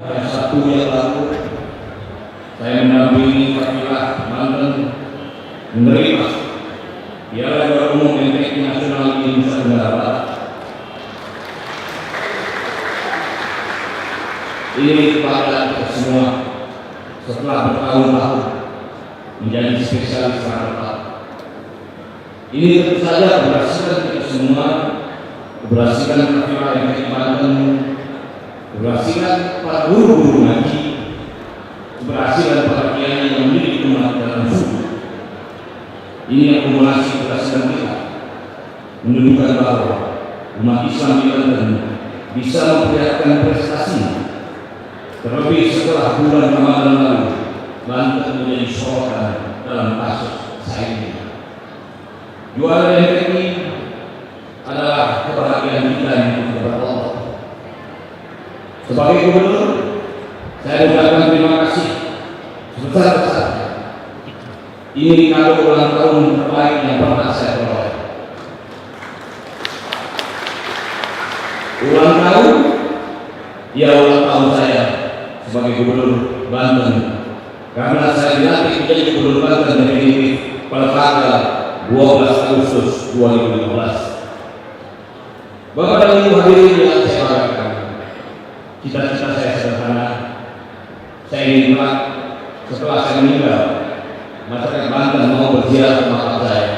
Sabtu yang lalu saya mendampingi Kapilah Banten menerima Piala Juara Umum MTQ Nasional di Nusa Tenggara Barat. Ini kepada kita semua setelah bertahun-tahun menjadi spesialis karakter. Ini tentu saja keberhasilan kita semua, keberhasilan Kapilah MTQ Banten, keberhasilan para guru-guru ngaji, keberhasilan para kiai yang mendidik umat dalam suku. Ini akumulasi keberhasilan kita menunjukkan bahwa umat Islam di Banten bisa memperlihatkan prestasi. Terlebih setelah bulan Ramadan lalu, Banten menjadi sorotan dalam kasus Saidi. Juara MTQ adalah kebahagiaan kita yang kepada Allah. Sebagai gubernur, saya ucapkan terima kasih sebesar-besarnya. Ini kado ulang tahun terbaik yang pernah saya peroleh. Ulang tahun, ya ulang tahun saya sebagai gubernur Banten, karena saya dilantik menjadi gubernur Banten definitif pada tanggal 12 Agustus 2015. Bapak dan Ibu hadirin yang saya banggakan, cita-cita saya sederhana. Saya ingin kelak setelah saya meninggal, masyarakat Banten mau berziarah ke makam saya.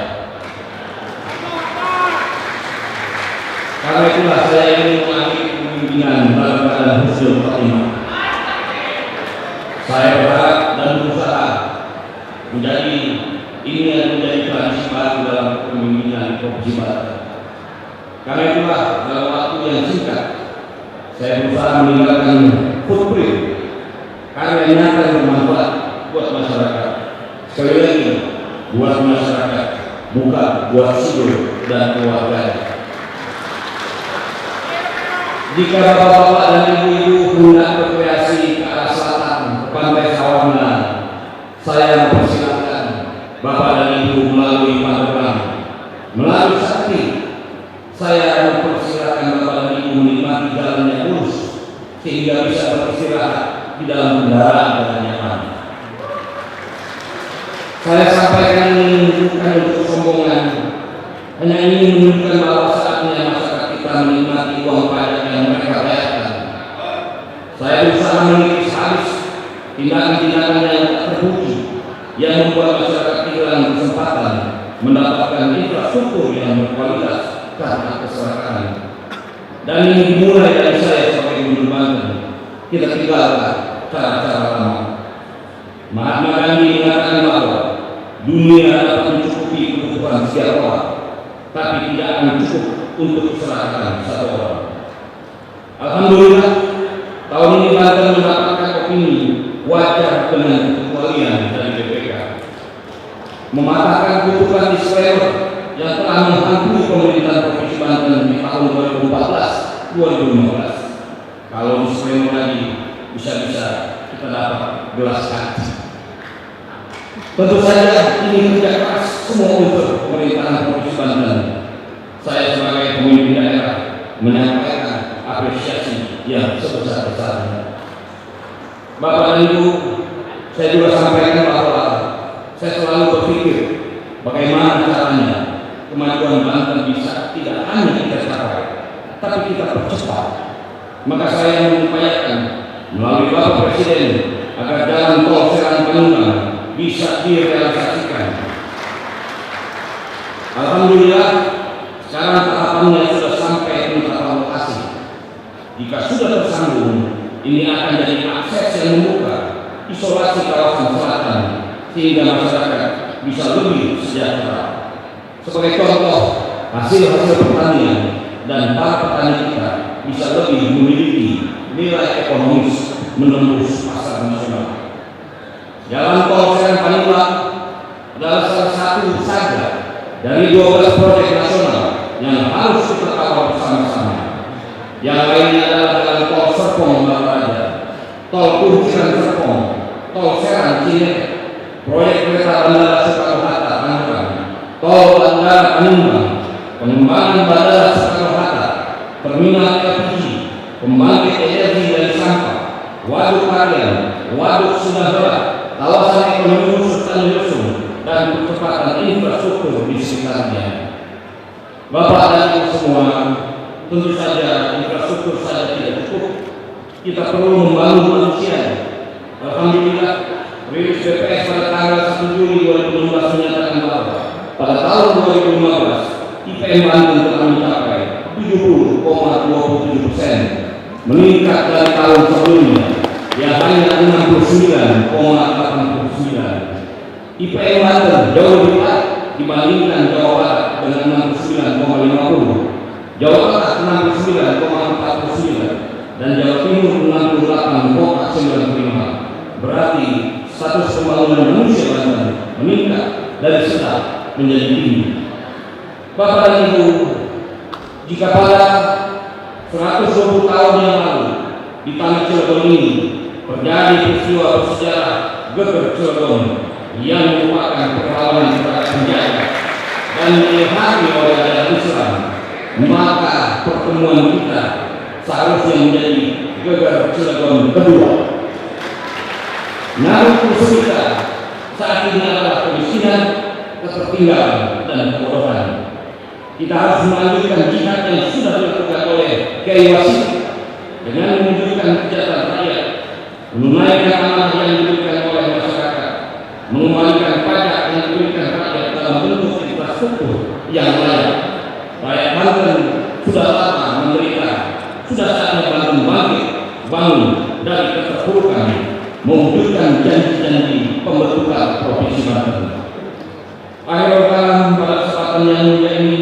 Karena itulah saya ingin mengakhiri kepemimpinan dalam keadaan husnul khotimah. Saya berharap dan berusaha menjadi tradisi baru dalam kepemimpinan Provinsi Banten. Karena itulah dalam waktu yang singkat saya berusaha meninggalkan footprint karya nyata yang bermanfaat buat masyarakat. Sekali lagi, buat masyarakat, bukan buat sidur dan keluarga. Jika bapak-bapak dan ibu-ibu hendak berkreasi ke arah selatan, ke pantai Sawarna, saya mempersilakan bapak dan ibu melalui Pandeglang, melalui Sakti. Saya mempersilakan bapak dan ibu menikmati jalan yang lurus sehingga bisa beristirahat di dalam kendaraan dengan nyaman. Saya sampaikan ini bukan untuk sombongan, hanya ingin menunjukkan bahwa saatnya masyarakat kita menikmati uang pajak yang mereka bayarkan. Saya berusaha mengikis habis tindakan-tindakan yang tak terpuji yang membuat masyarakat kehilangan kesempatan mendapatkan infrastruktur yang berkualitas karena keserakahan. Dan ini dimulai dari saya sebagai gubernur Banten. Kita tinggalkan cara-cara lama. Mahatma Gandhi mengatakan bahwa dunia dapat mencukupi kebutuhan setiap orang, tapi tidak akan cukup untuk keserakahan satu orang. Alhamdulillah, tahun ini Banten mendapatkan opini wajar dengan kekecualian dari BPK, mematahkan kutukan disclaimer yang telah menghantui pemerintahan Provinsi Banten di tahun 2014-2015. Kalau disclaimer lagi, bisa-bisa kita dapat gelas kaca. Tentu saja ini kerja keras semua unsur pemerintahan Provinsi Banten. Saya sebagai pemimpin daerah menyampaikan apresiasi yang sebesar-besarnya. Bapak dan Ibu, saya juga sampaikan bahwa saya selalu berpikir bagaimana caranya kemajuan Banten bisa tidak hanya kita capai, tapi kita percepat. Maka saya mengupayakan melalui Bapak Presiden agar jalan tol Serang Panjang bisa direalisasikan. Alhamdulillah, sekarang tahapannya sudah sampai ke tahap lokasi. Jika sudah tersambung, ini akan jadi akses yang membuka isolasi kawasan selatan sehingga masyarakat bisa lebih sejahtera. Sebagai contoh, hasil-hasil pertanian dan para petani kita bisa lebih memiliki nilai ekonomis menembus pasar nasional. Jalan tol Serang Panjang adalah salah satu saja dari 12 proyek nasional yang harus kita kawal bersama-sama. Yang lainnya adalah jalan tol Serpong Balaja, tol Kunciran Serpong, tol Serang Cilet, proyek kereta bandara Soekarno-Hatta Tangerang, tol bandara Palembang, pengembangan bandara Soekarno-Hatta, terminal LPG, pembangkit energi dari sampah, Waduk Marian, Waduk Sumatra, kawasan ekonomi khusus Tanjung Lesung, dan percepatan infrastruktur di sekitarnya. Bapak dan Ibu semua, tentu saja infrastruktur saja tidak cukup. Kita perlu membangun manusia. Alhamdulillah, rilis BPS pada tanggal 1 Juli 2015 menyatakan bahwa pada tahun 2015 IPM Banten telah mencapai 70,27%, meningkat dari tahun sebelumnya yang hanya 69,89%. IPM Banten jauh lebih baik dibandingkan Jawa Barat dengan 69,50%, Jawa Tengah 69,49%, dan Jawa Timur 68,95%. Berarti status pembangunan manusia Banten meningkat dari sedang menjadi tinggi. Bapak dan Ibu, jika pada 120 tahun yang lalu di tanah Cilegon ini terjadi peristiwa bersejarah Geger Cilegon yang merupakan perlawanan terhadap penjajah dan dilihati oleh ajaran Islam, maka pertemuan kita seharusnya menjadi Geger Cilegon kedua. Namun kursus kita saat ini adalah kemiskinan, ketertinggalan, dan kebodohan. Kita harus melanjutkan jihad yang sudah dilakukan oleh Kiai Wasit dengan mewujudkan kesejahteraan rakyat, menunaikan amanah yang diberikan oleh masyarakat, mengembalikan pajak yang diberikan rakyat dalam bentuk infrastruktur yang layak. Rakyat Banten sudah lama menderita, sudah saatnya Banten bangkit, bangun dari keterpurukan, mewujudkan janji-janji pembentukan Provinsi Banten. Akhirul kalam, pada kesempatan yang mulia ini,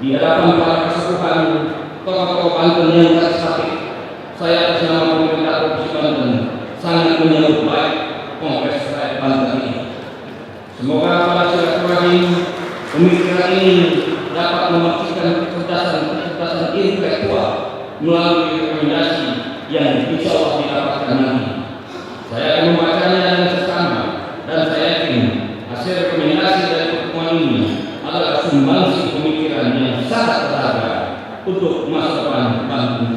di hadapan para kesepuhan tokoh-tokoh Banten yang tak sakit, saya atas nama pemerintah Provinsi Banten sangat menyambut baik Kongres Rakyat Banten ini. Semoga pada silaturahim pemikiran ini dapat memastikan kecerdasan intelektual melalui rekomendasi yang insya Allah didapatkan nanti. Saya akan membacanya dengan seksama, dan saya yakin hasil rekomendasi dari pertemuan ini adalah sumbangsi pemikiran yang sangat berharga untuk masa depan Banten.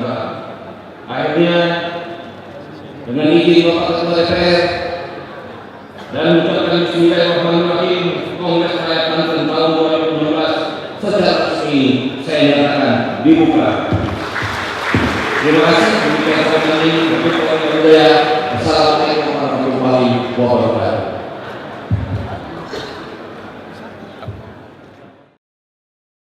Akhirnya, dengan izin Bapak Ketua DPR dan mengucapkan Bismillahirrahmanirrahim, Kongres Rakyat Banten tahun 2016 secara resmi saya nyatakan dibuka. Terima kasih. Demikian saya. Assalamualaikum warahmatullahi wabarakatuh.